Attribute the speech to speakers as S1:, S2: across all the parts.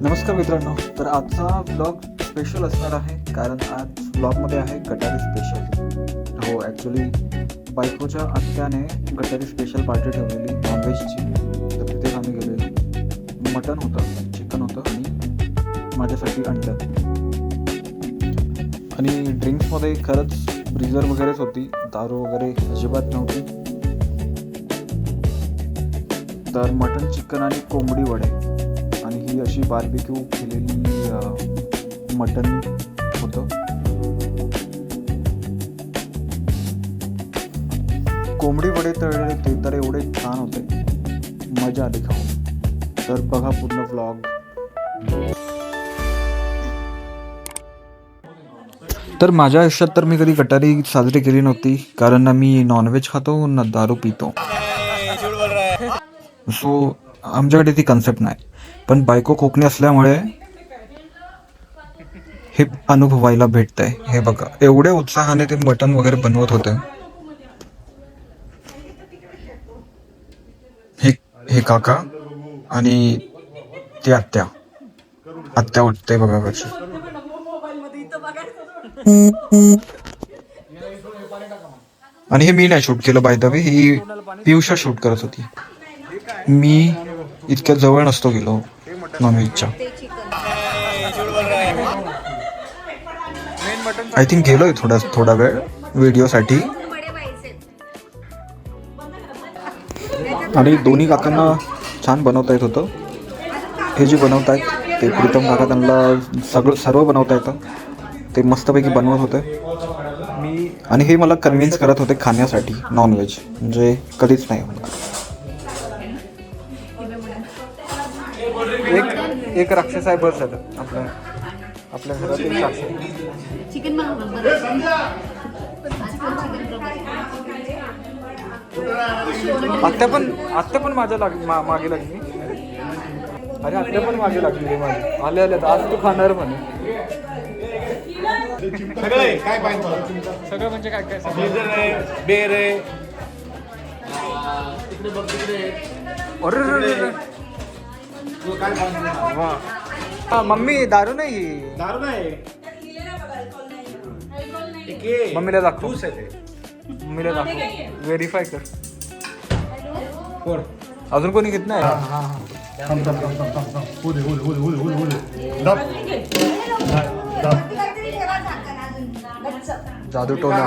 S1: नमस्कार मित्रांनो, तर आजचा ब्लॉग स्पेशल असणार आहे कारण आज ब्लॉगमध्ये आहे गटारी स्पेशल. हो, ॲक्च्युली बायकोच्या आत्याने गटारी स्पेशल पार्टी ठेवलेली नॉनव्हेजची. तर तिथेच आम्ही गेलेलो. मटण होतं, चिकन होतं आणि माझ्यासाठी अंडं. आणि ड्रिंक्समध्ये खरंच ब्रिजर वगैरेच होती, दारू वगैरे अजिबात नव्हती. तर मटण, चिकन आणि कोंबडी वडे आणि ही अशी बार्बिक्यू केलेली मटण होतं. कोंबडी वडे तळलेले ते तर एवढे छान होते, मजा आली खाऊन. तर बघा पूर्ण व्लॉग. तर माझ्या आयुष्यात तर मी कधी गटारी साजरी केली नव्हती, कारण ना मी नॉनव्हेज खातो ना दारू पितो. सो आमच्याकडे ती कन्सेप्ट नाही. पण बायको कोकणी असल्यामुळे हे अनुभवायला भेटतंय. हे बघा, एवढ्या उत्साहाने ते मटण वगैरे बनवत होते. हे काका आणि ती आत्या वाटते बघा कशी. आणि हे मी नाही शूट केलं, बाय द वे ही पियुषा शूट करत होती. मी इतक्या जवळ नसतो गेलो नॉनव्हेजच्या. आय थिंक गेलोय थोडा वेळ व्हिडिओसाठी. आणि दोन्ही काकांना छान बनवता येत होतं. हे जे बनवतायत ते प्रीतम काका, त्यांना सर्व बनवता येतं. ते मस्तपैकी बनवत होते. आणि हे मला कन्व्हिन्स करत होते खाण्यासाठी नॉनव्हेज, म्हणजे कधीच नाही. एक राक्षस आहे बस झालं आपल्या घरात. एक राक्षस
S2: चिकन
S1: आत्या पण माझ्या मागे लागली. अरे आत्या पण मागे लागली रे माझी. आले आज तू खाणार म्हणे.
S3: काय पाहिजे
S1: सगळं म्हणजे काय
S3: बेर आहे.
S1: अरे मम्मी दारू नाही.
S3: दारू नाही.
S1: मम्मीला दाखव. व्हेरीफाय कर.
S3: कोण
S1: अजून कोणी घेत नाही. जादू टोना.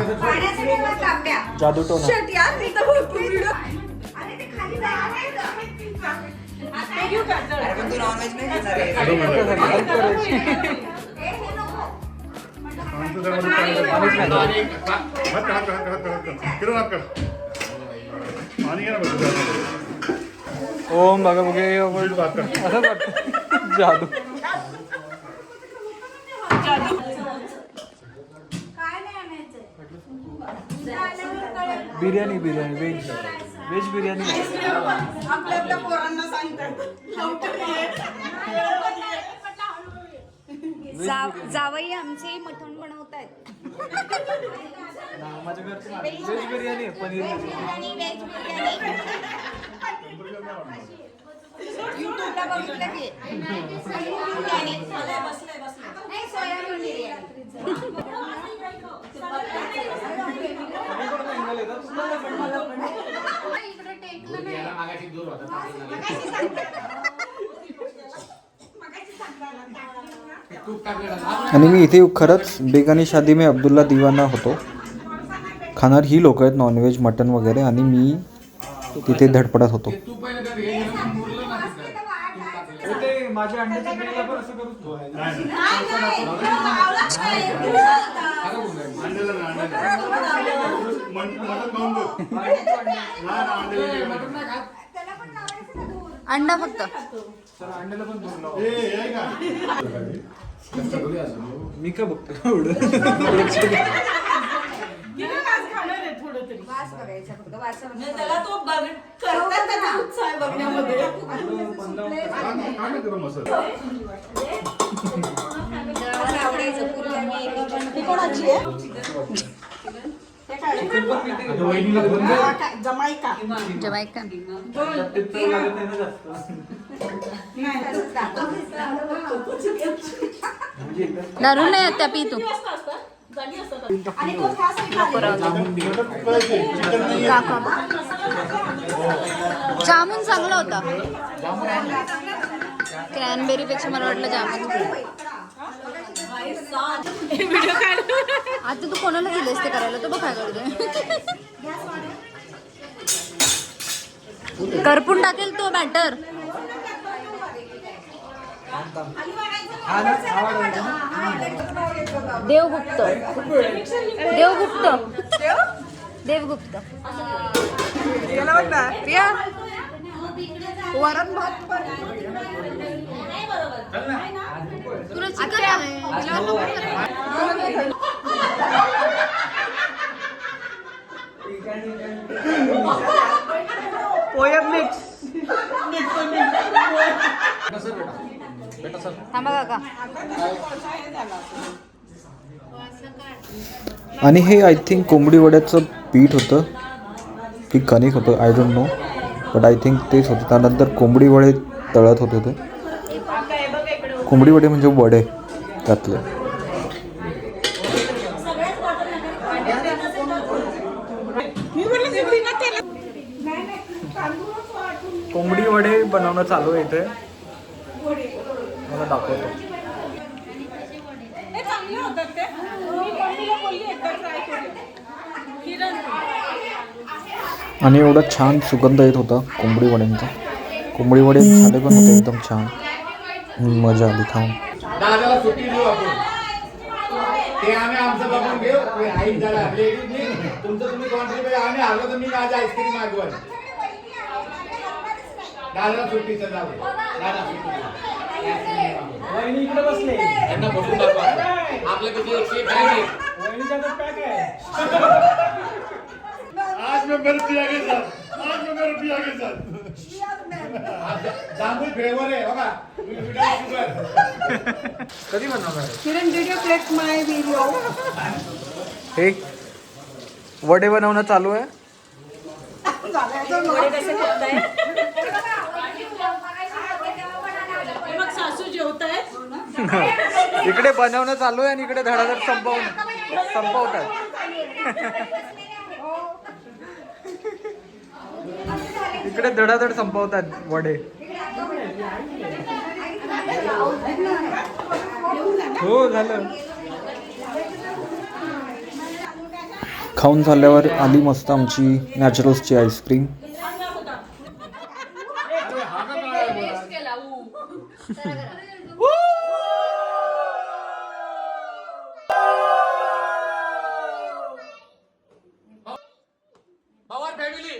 S1: ओम बघा बघे असं वाटतं. जादू. बिर्याणी व्हेज बिर्याणी.
S2: जावई आमचे मटण बनवतायत.
S1: व्हेज बिर्याणी, पनीर
S2: युट्यूबला बघितलं की सोयाबीन
S1: आणि मी इथे खरंच बेगानी शादी में अब्दुल्ला दिवाना होतो. खाणार ही लोक आहेत नॉनव्हेज, मटन वगैरे, आणि मी तिथे धडपडत होतो.
S2: अंडा फक्त.
S1: मी का बघतो
S2: जमायका धरून नाही येत त्या पी तू जामून चांगला होता. क्रॅनबेरी पेक्षा मला वाटलं जामून. आता तू कोणाला दिलेस ते करायला? तो बघ काय करतोय. करपून टाकेल तो बॅटर. देवगुप्त देवगुप्त देवगुप्त वरण भात तुला चिकन आहे.
S4: पोयम मिक्स
S2: थांबा काका.
S1: आणि हे आय थिंक कोंबडी वड्याचं पीठ होतं की कणिक होतं, I don't know, but I think तेच होतं. त्यानंतर कोंबडी वडे तळत होते ते. कोंबडी वडे म्हणजे वडे त्यातले.
S4: कोंबडी वडे बनवणं चालू आहे इथे. मला दाखवतो.
S1: आणि एवढा छान सुगंध येत होता कोंबडी वड्यांचा. कोंबडी वडे झाले पण होते एकदम छान. मजा आली खाऊन.
S3: दादाला सुट्टी देऊ आपण. ते आम्ही आमचं बघून घेऊ. आई जरा लेडीजनी तुमचं तुम्ही कॉन्ट्रीब्युट. आम्ही आलो तर मी माझी आईस्क्रीम मागवल. दादाला सुट्टीचं जाऊ दे. दादा
S4: वहिनी इकडे बसले.
S3: त्यांना बसून दाखवा. आपल्याकडे एक शेप आहे.
S4: वहिनीच्या हातात पॅक आहे.
S3: आज मैं बर्फ पिया के साथ. आज मैं बर्फ पिया के साथ. जांभूळ फ्लेवर आहे बघा.
S4: कधी बनवणार?
S2: किरण व्हिडिओ प्लेट माय व्हिडिओ.
S4: हे वडे बनवणं चालू आहे. इकडे बनवणं चालू आहे आणि इकडे धडाधड संपवतात. इकडे धडाधड संपवतात वडे. हो झालं.
S1: खाऊन झाल्यावर आली मस्त आमची नॅचरल्सची आईस्क्रीम.
S3: पवार फॅमिली.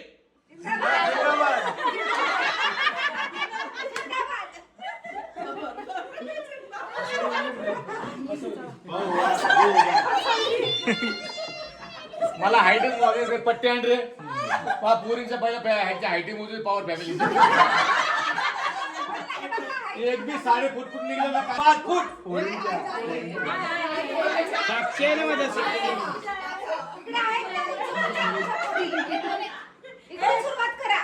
S3: मला हायटिंग मोजायचं पट्टे आण रे. पुरीच्या पहिल्या हायटिंग मोजून पॉवर फॅमिली. एक बी 6.5 फूट निघलं ना 5 फूट.
S2: सुरुवात करा.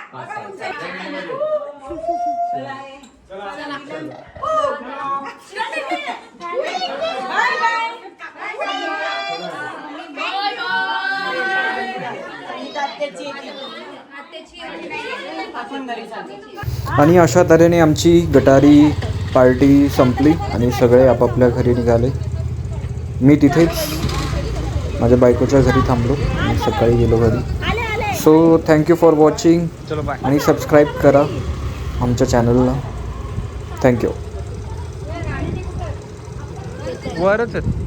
S1: आणि अशा तऱ्हेने आमची गटारी पार्टी संपली आणि सगळे आपापल्या घरी निघाले. मी तिथेच माझ्या बायकोच्या घरी थांबलो आणि सकाळी गेलो घरी. So thank you for watching.
S4: चलो बाय.
S1: आणि सबस्क्राईब करा आमच्या चॅनलला. थँक्यू.
S4: वरच आहेत.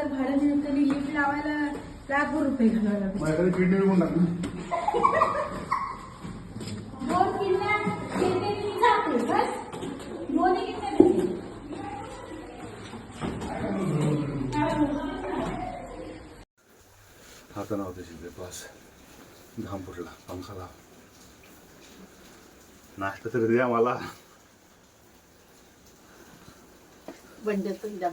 S2: भाडं लिफ्ट लावायला ₹1,00,000 घालावं लागेल.
S3: माझ्याकडे किडनी विकून टाकली.
S5: आता नव्हते शिकले बस. घाम फुटला. पंखा लाव. नाश्ता तरी द्या मला.
S6: म्हणजे तुझ्या